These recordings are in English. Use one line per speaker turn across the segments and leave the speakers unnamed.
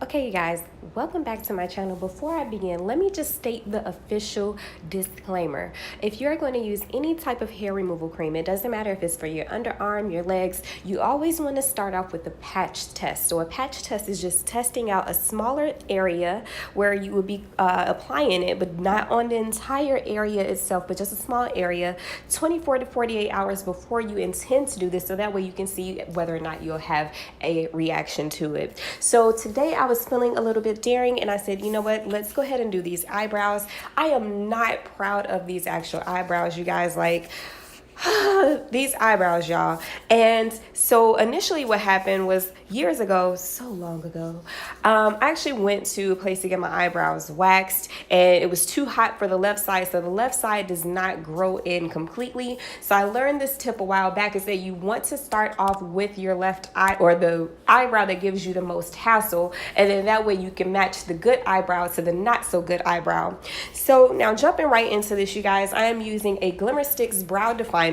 Okay, you guys, welcome back to my channel. Before I begin, let me just state the official disclaimer. If you're going to use any type of hair removal cream, it doesn't matter if it's for your underarm, your legs, you always want to start off with a patch test. So a patch test is just testing out a smaller area where you would be applying it, but not on the entire area itself, but just a small area, 24 to 48 hours before you intend to do this, so that way you can see whether or not you'll have a reaction to it. So today I was feeling a little bit daring and I said, you know what, let's go ahead and do these eyebrows. I am not proud of these actual eyebrows, you guys. Like, these eyebrows, y'all. And so initially what happened was, years ago, so long ago, I actually went to a place to get my eyebrows waxed, and it was too hot for the left side, so the left side does not grow in completely. So I learned this tip a while back, is that you want to start off with your left eye, or the eyebrow that gives you the most hassle, and then that way you can match the good eyebrow to the not so good eyebrow. So now jumping right into this, you guys, I am using a Glimmersticks brow definer.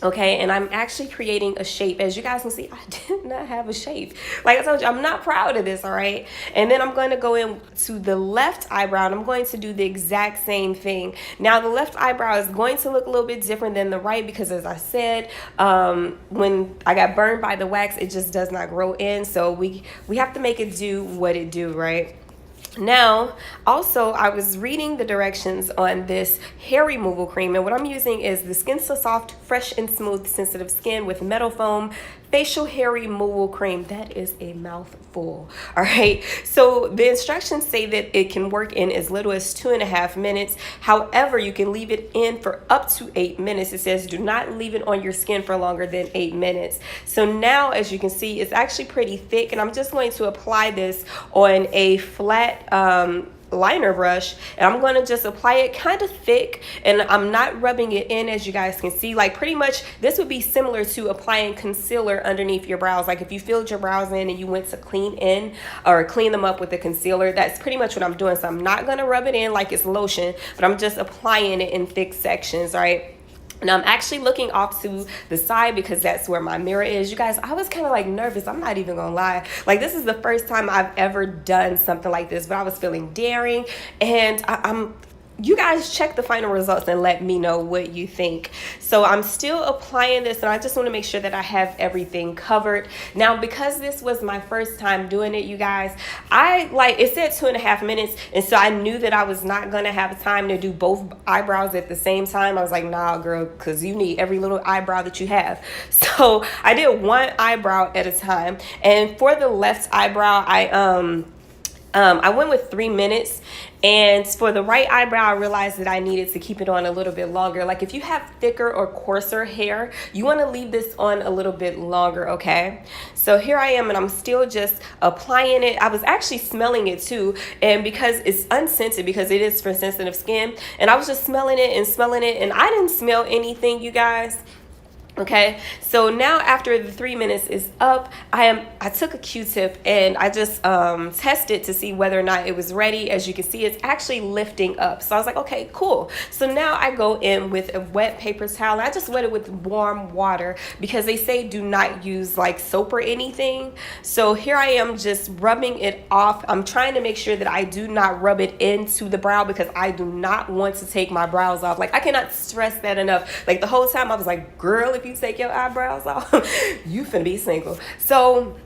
Okay, and I'm actually creating a shape. As you guys can see, I did not have a shape. Like I told you, I'm not proud of this, all right? And then I'm going to go in to the left eyebrow, and I'm going to do the exact same thing. Now, the left eyebrow is going to look a little bit different than the right because, as I said, when I got burned by the wax, it just does not grow in. So we have to make it do what it do, right? Now, also, I was reading the directions on this hair removal cream, and what I'm using is the Skin So Soft Fresh and Smooth Sensitive Skin with Metal Foam Facial Hair Removal Cream. That is a mouthful, all right? So the instructions say that it can work in as little as 2.5 minutes. However, you can leave it in for up to 8 minutes. It says do not leave it on your skin for longer than 8 minutes. So now, as you can see, it's actually pretty thick, and I'm just going to apply this on a flat liner brush, and I'm going to just apply it kind of thick, and I'm not rubbing it in, as you guys can see. Like, pretty much this would be similar to applying concealer underneath your brows. Like if you filled your brows in and you went to clean them up with the concealer, that's pretty much what I'm doing. So I'm not going to rub it in like it's lotion, but I'm just applying it in thick sections, right? Now I'm actually looking off to the side because that's where my mirror is. You guys, I was kind of like nervous. I'm not even gonna lie. Like, this is the first time I've ever done something like this, but I was feeling daring, and you guys check the final results and let me know what you think. So I'm still applying this, and I just want to make sure that I have everything covered. Now, because this was my first time doing it, you guys, it said 2.5 minutes, and so I knew that I was not gonna have time to do both eyebrows at the same time. I was like, nah, girl, because you need every little eyebrow that you have. So I did one eyebrow at a time, and for the left eyebrow, I went with 3 minutes, and for the right eyebrow, I realized that I needed to keep it on a little bit longer. Like, if you have thicker or coarser hair, you want to leave this on a little bit longer, okay? So here I am, and I'm still just applying it. I was actually smelling it too, and because it's unscented, because it is for sensitive skin, and I was just smelling it, and I didn't smell anything, you guys. Okay, so now after the 3 minutes is up, I took a Q-tip and I just tested to see whether or not it was ready. As you can see, it's actually lifting up. So I was like, okay, cool. So now I go in with a wet paper towel. I just wet it with warm water because they say do not use like soap or anything. So here I am just rubbing it off. I'm trying to make sure that I do not rub it into the brow because I do not want to take my brows off. Like, I cannot stress that enough. Like, the whole time I was like, girl, if you take your eyebrows off, you finna be single. So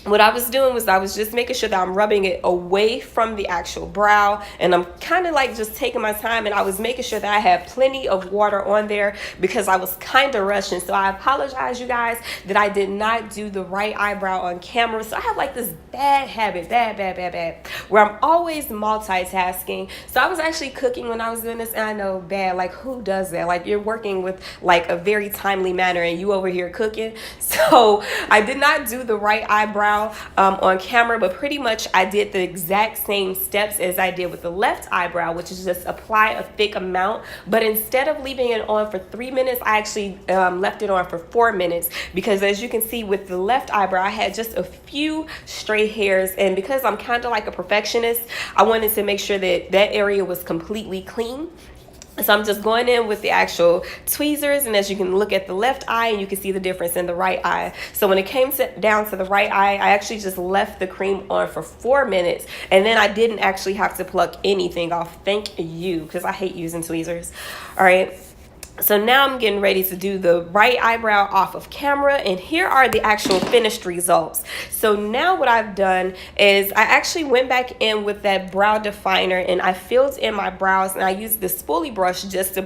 what I was doing was I was just making sure that I'm rubbing it away from the actual brow, and I'm kind of like just taking my time, and I was making sure that I had plenty of water on there because I was kind of rushing. So I apologize, you guys, that I did not do the right eyebrow on camera. So I have like this bad habit, bad, where I'm always multitasking. So I was actually cooking when I was doing this, and I know, bad, like, who does that? Like, you're working with like a very timely manner and you over here cooking. So I did not do the right eyebrow on camera, but pretty much I did the exact same steps as I did with the left eyebrow, which is just apply a thick amount. But instead of leaving it on for 3 minutes, I actually left it on for 4 minutes because, as you can see, with the left eyebrow, I had just a few stray hairs, and because I'm kind of like a perfectionist, I wanted to make sure that that area was completely clean. So I'm just going in with the actual tweezers, and as you can look at the left eye, and you can see the difference in the right eye. So when it came down to the right eye, I actually just left the cream on for 4 minutes, and then I didn't actually have to pluck anything off. Thank you, because I hate using tweezers. All right. So now I'm getting ready to do the right eyebrow off of camera, and here are the actual finished results. So now what I've done is I actually went back in with that brow definer, and I filled in my brows, and I used the spoolie brush just to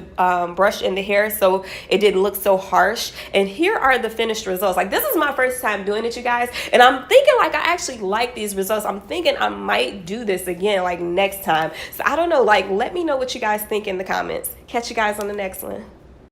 brush in the hair so it didn't look so harsh. And here are the finished results. Like, this is my first time doing it, you guys, and I'm thinking like I actually like these results. I'm thinking I might do this again like next time. So I don't know, like, let me know what you guys think in the comments. Catch you guys on the next one.